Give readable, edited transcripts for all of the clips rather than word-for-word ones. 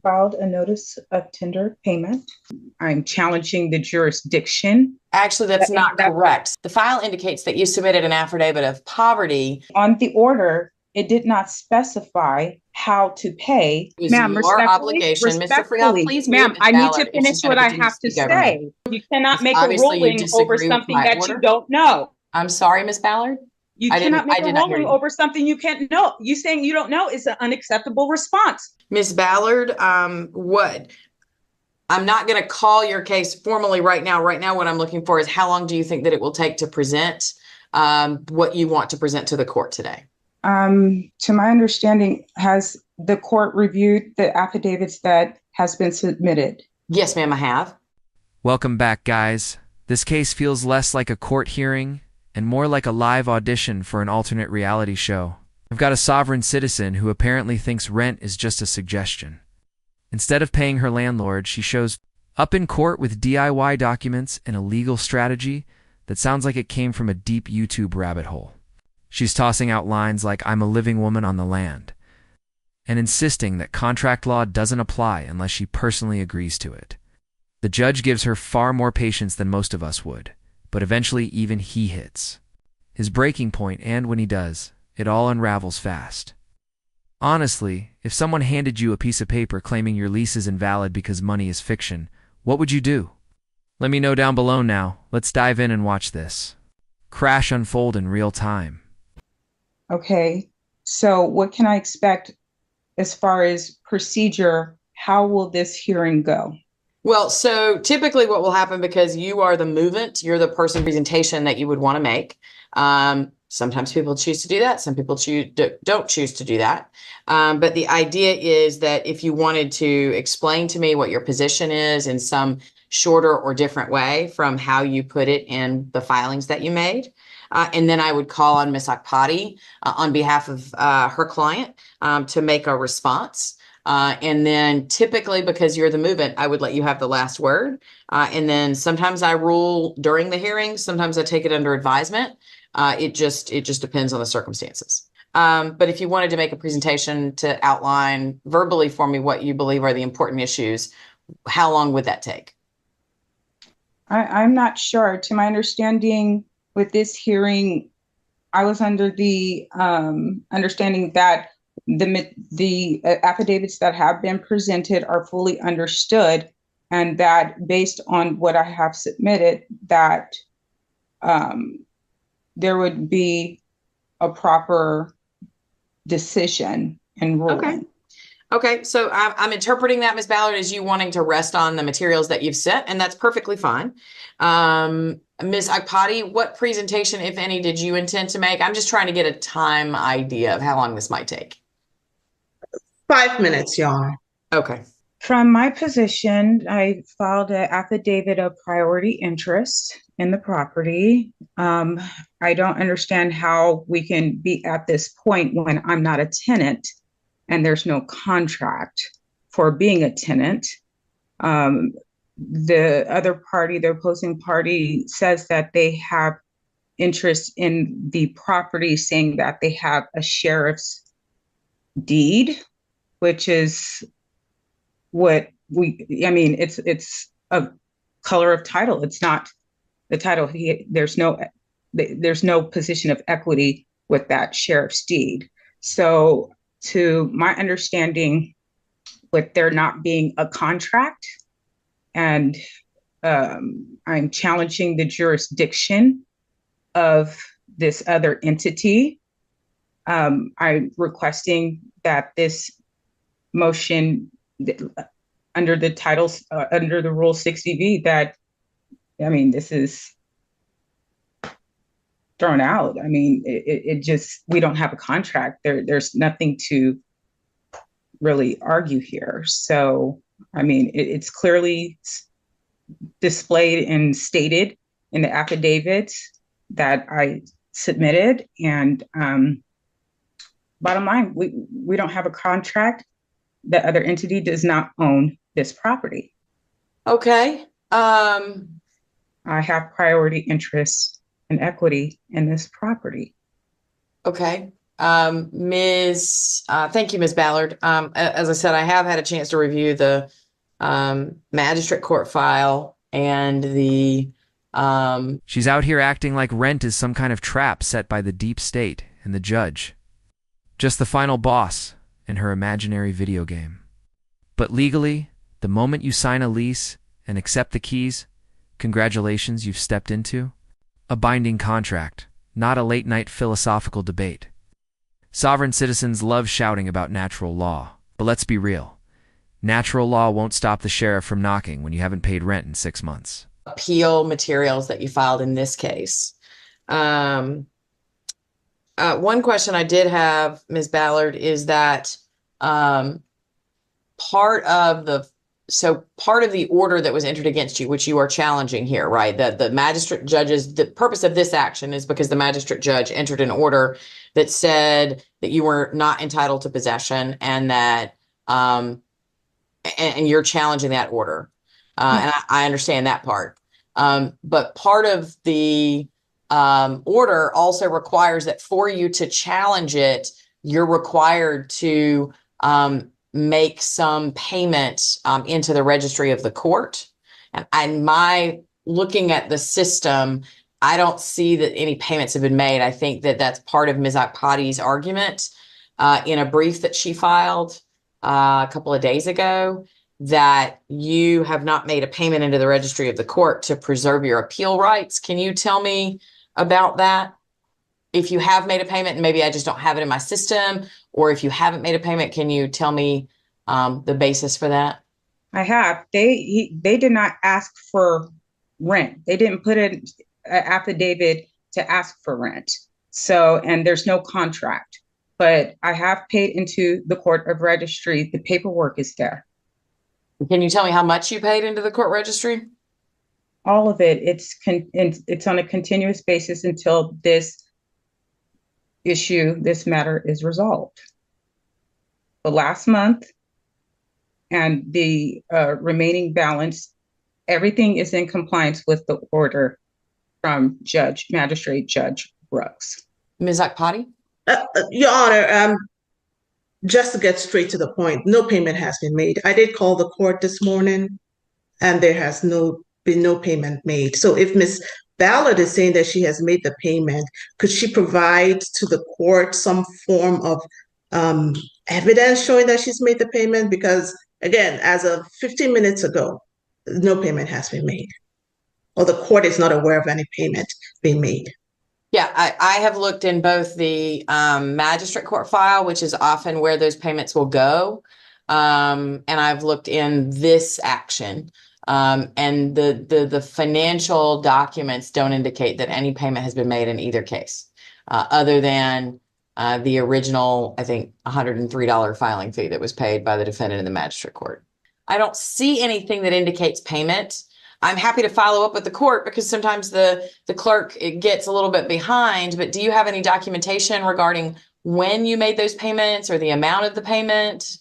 filed a notice of tender payment. I'm challenging the jurisdiction Actually, that's not that correct. The file indicates that you submitted an affidavit of poverty. on the order, it did not specify how to pay. It was Ma'am, your respectfully, obligation. Mr. Freehoff, respectfully, please mute ma'am, Ms. I need to Ballard if finish she's going what to I continue to have to speak over me. say. You cannot Because make a obviously you ruling over disagree with something my that you order. don't know. I'm sorry, Ms. Ballard. You cannot make I a did not hear ruling you. over something you can't know. You saying you don't know is an unacceptable response. Ms. Ballard, what? I'm not going to call your case formally right now. Right now, what I'm looking for is how long do you think that it will take to present what you want to present to the court today? To my understanding, has the court reviewed the affidavits that has been submitted? Yes, ma'am, I have. Welcome back, guys. This case feels less like a court hearing and more like a live audition for an alternate reality show. I've got a sovereign citizen who apparently thinks rent is just a suggestion. Instead of paying her landlord, she shows up in court with DIY documents and a legal strategy that sounds like it came from a deep YouTube rabbit hole. She's tossing out lines like, "I'm a living woman on the land," and insisting that contract law doesn't apply unless she personally agrees to it. The judge gives her far more patience than most of us would, but eventually even he hits his breaking point, and when he does, it all unravels fast. Honestly, if someone handed you a piece of paper claiming your lease is invalid because money is fiction, what would you do? Let me know down below now. Let's dive in and watch this crash unfold in real time. Okay, so what can I expect as far as procedure? How will this hearing go? Well, so typically what will happen, because you are the movant, you're the person presentation that you would want to make. Sometimes people choose to do that. Some people don't choose to do that. But the idea is that if you wanted to explain to me what your position is in some shorter or different way from how you put it in the filings that you made, and then I would call on Ms. Akpati on behalf of her client to make a response. And then typically, because you're the movant, I would let you have the last word. And then sometimes I rule during the hearing. Sometimes I take it under advisement. It just depends on the circumstances. But if you wanted to make a presentation to outline verbally for me what you believe are the important issues, how long would that take? I'm not sure. To my understanding, with this hearing, I was under the understanding that the affidavits that have been presented are fully understood, and that based on what I have submitted, that there would be a proper decision and Okay. ruling. Okay, so I'm interpreting that, Ms. Ballard, as you wanting to rest on the materials that you've sent, and that's perfectly fine. Ms. Akpati, what presentation, if any, did you intend to make? I'm just trying to get a time idea of how long this might take. 5 minutes, Your Honor. Okay. From my position, I filed an affidavit of priority interest in the property. I don't understand how we can be at this point when I'm not a tenant and there's no contract for being a tenant. The other party, the opposing party, says that they have interest in the property, saying that they have a sheriff's deed, which is what it's a color of title. It's not the title. There's no position of equity with that sheriff's deed. So to my understanding, with there not being a contract, and I'm challenging the jurisdiction of this other entity. I'm requesting that this motion under the titles, under the Rule 60V, that, this is thrown out. It just, we don't have a contract. There's nothing to really argue here. So, it's clearly displayed and stated in the affidavits that I submitted. And bottom line, we don't have a contract. The other entity does not own this property. Okay. I have priority interest and equity in this property. Okay. Thank you, Ms. Ballard. As I said, I have had a chance to review the magistrate court file and the She's out here acting like rent is some kind of trap set by the deep state and the judge. Just the final boss in her imaginary video game. But legally, the moment you sign a lease and accept the keys, congratulations, you've stepped into a binding contract, not a late-night philosophical debate. Sovereign citizens love shouting about natural law, but let's be real. Natural law won't stop the sheriff from knocking when you haven't paid rent in 6 months. appeal materials that you filed in this case. One question I did have, Ms. Ballard, is that part of the order that was entered against you, which you are challenging here, right? That the magistrate judges, the purpose of this action is because the magistrate judge entered an order that said that you were not entitled to possession, and that and you're challenging that order. And I understand that part. But part of the order also requires that for you to challenge it, you're required to make some payment into the registry of the court. And my looking at the system, I don't see that any payments have been made. I think that that's part of Ms. Akpati's argument in a brief that she filed a couple of days ago, that you have not made a payment into the registry of the court to preserve your appeal rights. Can you tell me about that? If you have made a payment and maybe I just don't have it in my system, or if you haven't made a payment, can you tell me the basis for that? I have. They did not ask for rent. They didn't put in an affidavit to ask for rent. So, and there's no contract. But I have paid into the court of registry. The paperwork is there. Can you tell me how much you paid into the court registry? All of it. It's on a continuous basis until this matter is resolved. The last month and the remaining balance, everything is in compliance with the order from Magistrate Judge Brooks. Ms. Akpati? Your Honor, just to get straight to the point, no payment has been made. I did call the court this morning, and there has been no payment made. So if Ms. Ballard is saying that she has made the payment, could she provide to the court some form of evidence showing that she's made the payment? Because again, as of 15 minutes ago, no payment has been made, or the court is not aware of any payment being made. Yeah, I have looked in both the magistrate court file, which is often where those payments will go, and I've looked in this action, and the financial documents don't indicate that any payment has been made in either case, other than the original, I think, $103 filing fee that was paid by the defendant in the magistrate court. I don't see anything that indicates payment. I'm happy to follow up with the court because sometimes the clerk gets a little bit behind, but do you have any documentation regarding when you made those payments or the amount of the payment?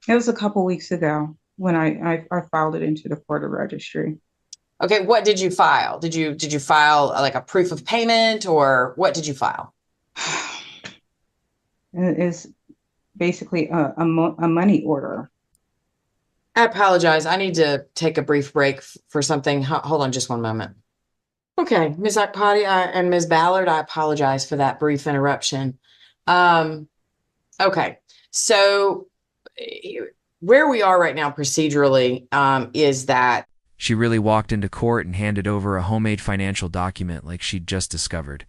It was a couple weeks ago when I filed it into the court of registry. Okay, what did you file? Did you file like a proof of payment, or what did you file? It is basically a money order. I apologize. I need to take a brief break for something. Hold on just one moment. Okay, Ms. Akpati and Ms. Ballard, I apologize for that brief interruption. Okay, so where we are right now procedurally is that She really walked into court and handed over a homemade financial document like she'd just discovered.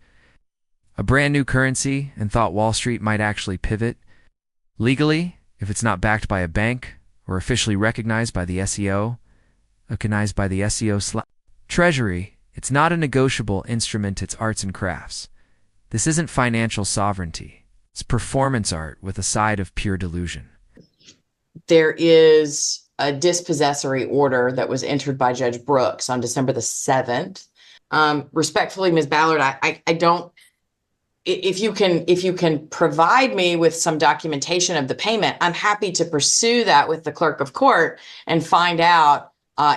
A brand new currency, and thought Wall Street might actually pivot. Legally, if it's not backed by a bank, or officially recognized by the SEO, Treasury, it's not a negotiable instrument, it's arts and crafts. This isn't financial sovereignty. It's performance art with a side of pure delusion. there is a dispossessory order that was entered by Judge Brooks on December the 7th. Respectfully, Ms. Ballard, I don't, if you can provide me with some documentation of the payment, I'm happy to pursue that with the clerk of court and find out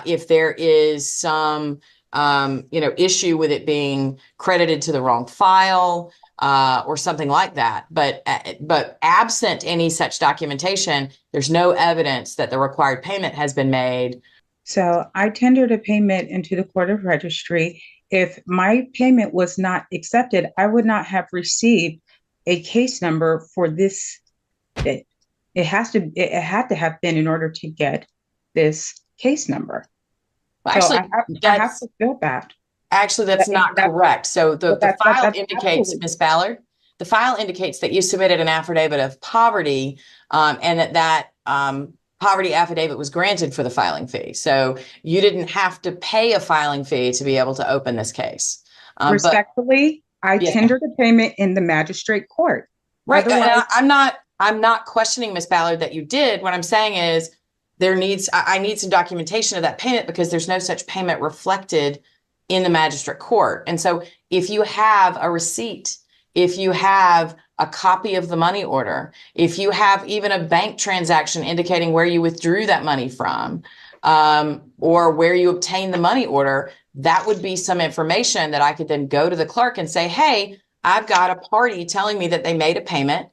if there is some issue with it being credited to the wrong file, or something like that. But absent any such documentation, there's no evidence that the required payment has been made. So I tendered a payment into the court of registry. If my payment was not accepted, I would not have received a case number for this. It had to have been in order to get this case number. Actually, so I have to feel that. Actually, that's not correct. So the file indicates, Ms. Ballard, the file indicates that you submitted an affidavit of poverty, and that poverty affidavit was granted for the filing fee. So you didn't have to pay a filing fee to be able to open this case. Respectfully, I tendered a payment in the magistrate court. Right. I'm not questioning, Ms. Ballard, that you did. What I'm saying is I need some documentation of that payment, because there's no such payment reflected in the magistrate court. And so if you have a receipt, if you have a copy of the money order, if you have even a bank transaction indicating where you withdrew that money from, or where you obtained the money order, that would be some information that I could then go to the clerk and say, hey, I've got a party telling me that they made a payment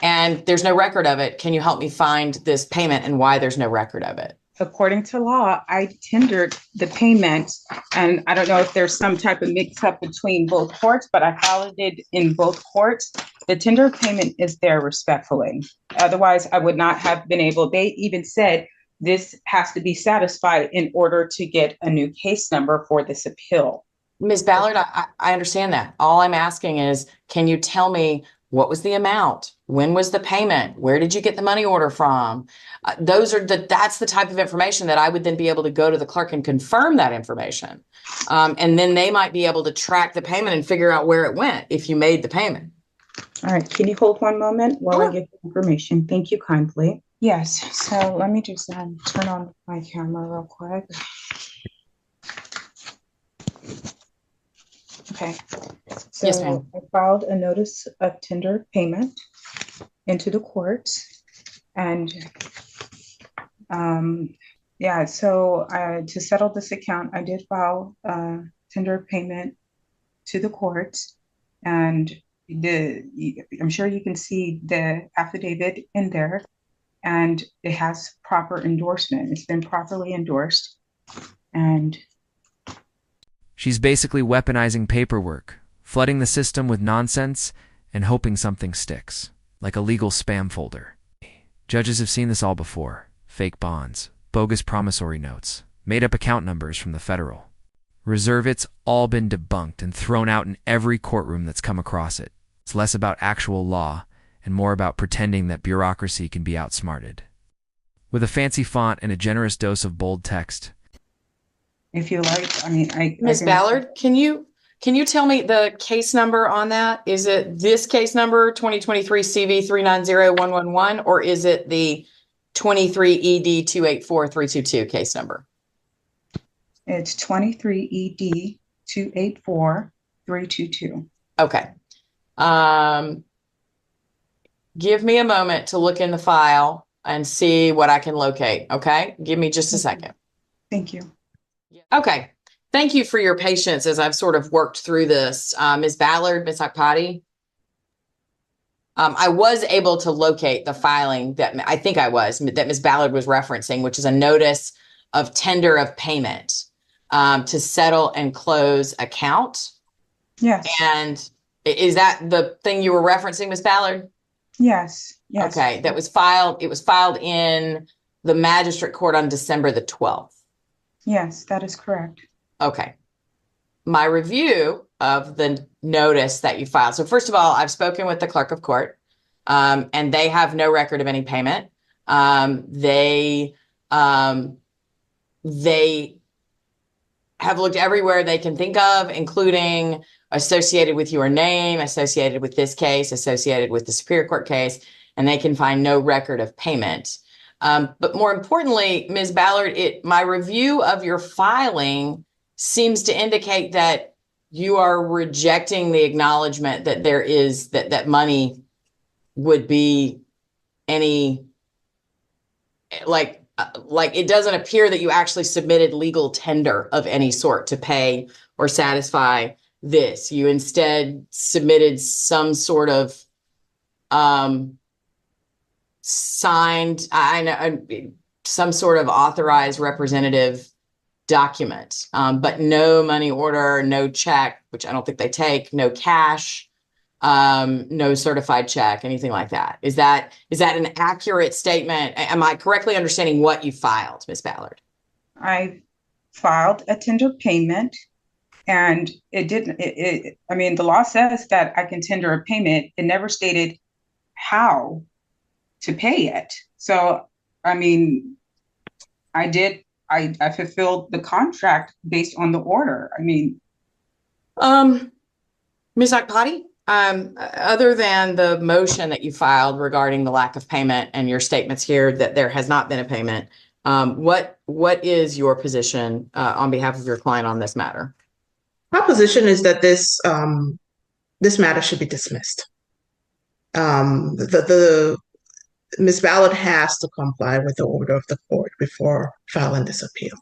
and there's no record of it. Can you help me find this payment and why there's no record of it? According to law, I tendered the payment, and I don't know if there's some type of mix up between both courts, but I filed it in both courts. The tender payment is there respectfully. Otherwise, I would not have been able. They even said this has to be satisfied in order to get a new case number for this appeal. Ms. Ballard, I understand that. All I'm asking is, can you tell me what was the amount? When was the payment? Where did you get the money order from? That's the type of information that I would then be able to go to the clerk and confirm that information. And then they might be able to track the payment and figure out where it went if you made the payment. All right. Can you hold one moment while I get the information? Thank you kindly. Yes. So let me just turn on my camera real quick. Okay. So yes, ma'am. I filed a notice of tender payment into the courts, and so to settle this account, I did file a tender payment to the courts, and I'm sure you can see the affidavit in there, and it has proper endorsement. It's been properly endorsed, and she's basically weaponizing paperwork, flooding the system with nonsense, and hoping something sticks, like a legal spam folder. Judges have seen this all before. Fake bonds, bogus promissory notes, made-up account numbers from the federal reserve. It's all been debunked and thrown out in every courtroom that's come across it. It's less about actual law and more about pretending that bureaucracy can be outsmarted. With a fancy font and a generous dose of bold text. If you like, Ms. Ballard, can you tell me the case number on that? Is it this case number 2023 CV 390-111, or is it the 23 ED 284-322 case number? It's 23 ED 284-322. Okay. Give me a moment to look in the file and see what I can locate. Okay. Give me just a second. Thank you. Okay. Thank you for your patience as I've sort of worked through this. Ms. Ballard, Ms. Akpati. I was able to locate the filing that that Ms. Ballard was referencing, which is a notice of tender of payment to settle and close account. Yes. And is that the thing you were referencing, Ms. Ballard? Yes. Yes. Okay. That was filed. It was filed in the magistrate court on December the 12th. Yes, that is correct. Okay. My review of the notice that you filed. So first of all, I've spoken with the clerk of court, and they have no record of any payment. They have looked everywhere they can think of, including associated with your name, associated with this case, associated with the Superior Court case, and they can find no record of payment. But more importantly, Ms. Ballard, my review of your filing seems to indicate that you are rejecting the acknowledgement that there is that money would be any like it doesn't appear that you actually submitted legal tender of any sort to pay or satisfy this. You instead submitted some sort of signed, I know, some sort of authorized representative document, but no money order, no check, which I don't think they take, no cash, no certified check, anything like that. Is that an accurate statement? Am I correctly understanding what you filed, Ms. Ballard? I filed a tender payment, and it didn't, I mean, the law says that I can tender a payment. It never stated how to pay it. So, I mean, I fulfilled the contract based on the order. I mean, Ms. Akpati, other than the motion that you filed regarding the lack of payment and your statements here that there has not been a payment, what is your position on behalf of your client on this matter? My position is that this matter should be dismissed. The Ms. Ballard has to comply with the order of the court before filing this appeal.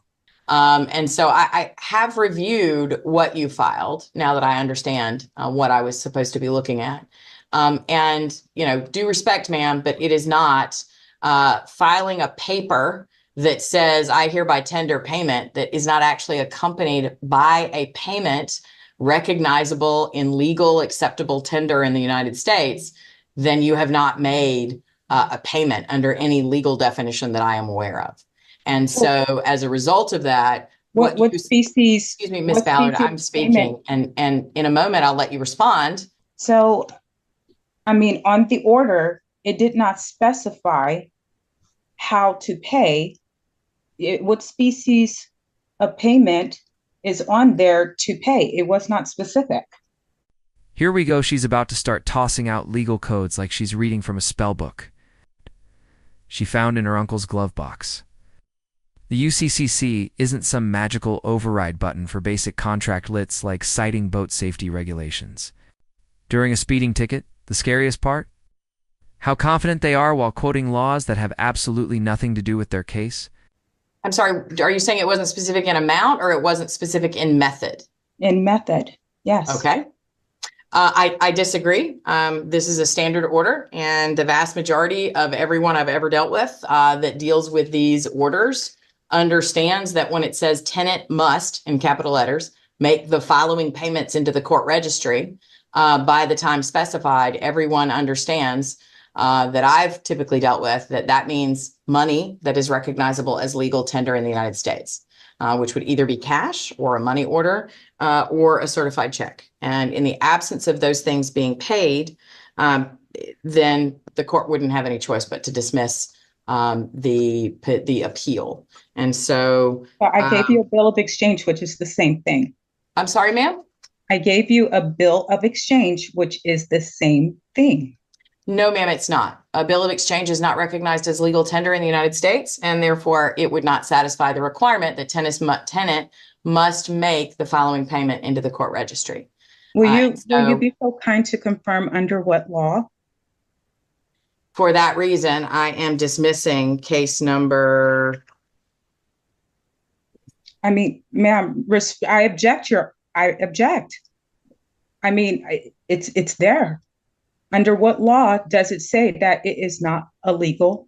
And so I have reviewed what you filed now that I understand what I was supposed to be looking at. And, you know, due respect, ma'am, but it is not filing a paper that says I hereby tender payment that is not actually accompanied by a payment recognizable in legal acceptable tender in the United States. Then you have not made a payment under any legal definition that I am aware of. And so as a result of that, what species? Excuse me, Ms. Ballard, I'm speaking, and in a moment I'll let you respond. So, I mean, on the order, it did not specify how to pay. What species of payment is on there to pay? It was not specific. Here we go. She's about to start tossing out legal codes like she's reading from a spell book she found in her uncle's glove box. The UCCC isn't some magical override button for basic contract lits like citing boat safety regulations. During a speeding ticket, the scariest part? How confident they are while quoting laws that have absolutely nothing to do with their case. I'm sorry, are you saying it wasn't specific in amount or it wasn't specific in method? In method, yes. Okay. I disagree. This is a standard order, and the vast majority of everyone I've ever dealt with that deals with these orders understands that when it says tenant must, in capital letters, make the following payments into the court registry by the time specified, everyone understands that I've typically dealt with that means money that is recognizable as legal tender in the United States, which would either be cash or a money order or a certified check. And in the absence of those things being paid, then the court wouldn't have any choice but to dismiss the appeal. And so I gave you a bill of exchange, which is the same thing. I'm sorry, ma'am? I gave you a bill of exchange, which is the same thing. No, ma'am, it's not. A bill of exchange is not recognized as legal tender in the United States, and therefore it would not satisfy the requirement that tenant must make the following payment into the court registry. Will you be so kind to confirm under what law? For that reason, I am dismissing case number. I mean, ma'am, I object. I object. I mean, it's there. Under what law does it say that it is not a legal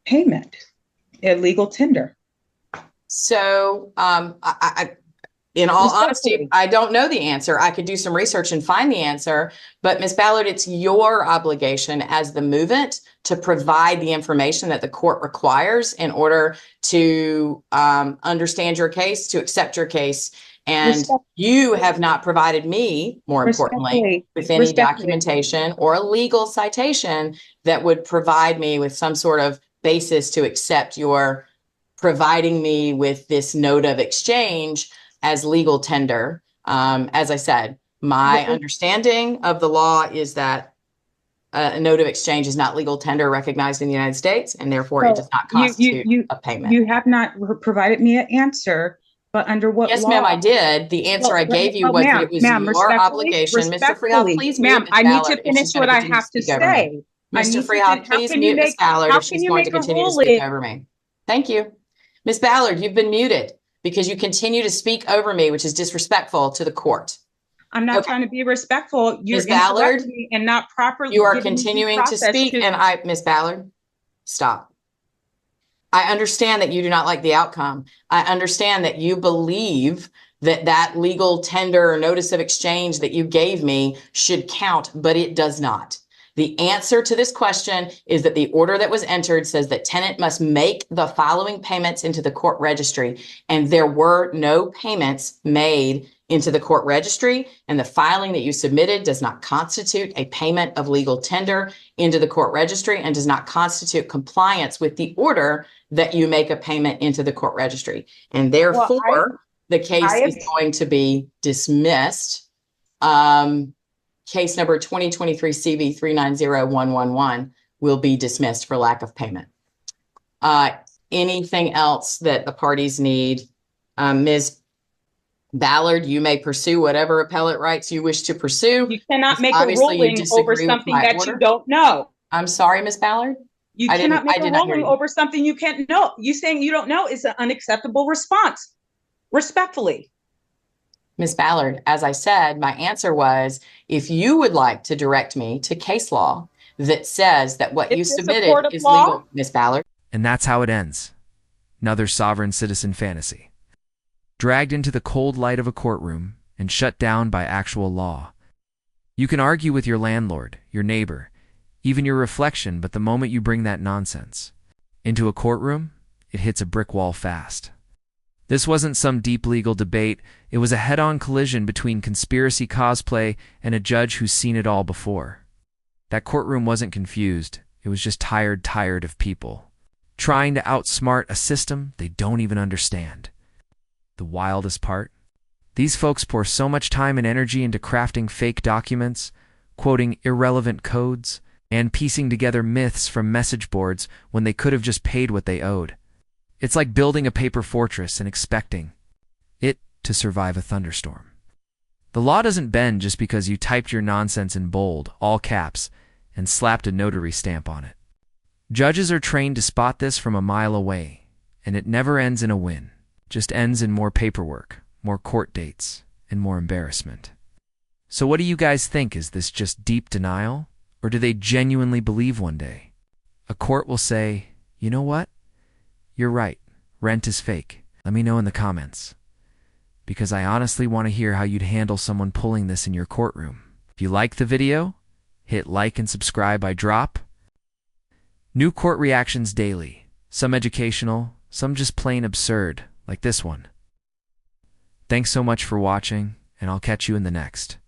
payment, a legal tender? So, in all honesty, I don't know the answer. I could do some research and find the answer, but Ms. Ballard, it's your obligation as the movant to provide the information that the court requires in order to understand your case, to accept your case. And you have not provided me, more importantly, with any documentation or a legal citation that would provide me with some sort of basis to accept your providing me with this note of exchange as legal tender. As I said, my understanding of the law is that a note of exchange is not legal tender recognized in the United States, and therefore it does not constitute a payment. You have not provided me an answer, but under what law? Yes, ma'am, I did. The answer I gave you was that it was your obligation. Mr. Freehoff, please mute ma'am, Ms. I need Ballard to finish what I have to say. Mr. Freehoff, please mute Ms. Ballard if she's going to continue to speak over me. Thank you. Ms. Ballard, you've been muted because you continue to speak over me, which is disrespectful to the court. I'm not Okay. trying to be respectful. You're Ms. Ballard, interrupting me and not properly you are giving me due continuing to process speak, and Ms. Ballard, stop. I understand that you do not like the outcome. I understand that you believe that that legal tender or notice of exchange that you gave me should count, but it does not. The answer to this question is that the order that was entered says that tenant must make the following payments into the court registry, and there were no payments made into the court registry, and the filing that you submitted does not constitute a payment of legal tender into the court registry and does not constitute compliance with the order that you make a payment into the court registry. And therefore, the case is going to be dismissed. Case number 2023 CV 390111 will be dismissed for lack of payment. Anything else that the parties need? Ms. Ballard, you may pursue whatever appellate rights you wish to pursue. You cannot make a Obviously, you ruling over disagree with something my that order. you don't know. I'm sorry, Ms. Ballard. You I cannot make did a not hear ruling you. over something you can't know. You saying you don't know is an unacceptable response. Respectfully. Ms. Ballard, as I said, my answer was, if you would like to direct me to case law that says that what you Is this a submitted court of is law? legal, Ms. Ballard. And that's how it ends. Another sovereign citizen fantasy. Dragged into the cold light of a courtroom and shut down by actual law. You can argue with your landlord, your neighbor, even your reflection, but the moment you bring that nonsense into a courtroom, it hits a brick wall fast. This wasn't some deep legal debate. It was a head-on collision between conspiracy cosplay and a judge who's seen it all before. That courtroom wasn't confused. It was just tired of people trying to outsmart a system they don't even understand. The wildest part? These folks pour so much time and energy into crafting fake documents, quoting irrelevant codes, and piecing together myths from message boards when they could have just paid what they owed. It's like building a paper fortress and expecting it to survive a thunderstorm. The law doesn't bend just because you typed your nonsense in bold, all caps, and slapped a notary stamp on it. Judges are trained to spot this from a mile away, and it never ends in a win, just ends in more paperwork, more court dates, and more embarrassment. So what do you guys think? Is this just deep denial? Or do they genuinely believe one day a court will say, you know what? You're right. Rent is fake. Let me know in the comments. Because I honestly want to hear how you'd handle someone pulling this in your courtroom. If you like the video, hit like and subscribe. I drop new court reactions daily. Some educational, some just plain absurd, like this one. Thanks so much for watching, and I'll catch you in the next.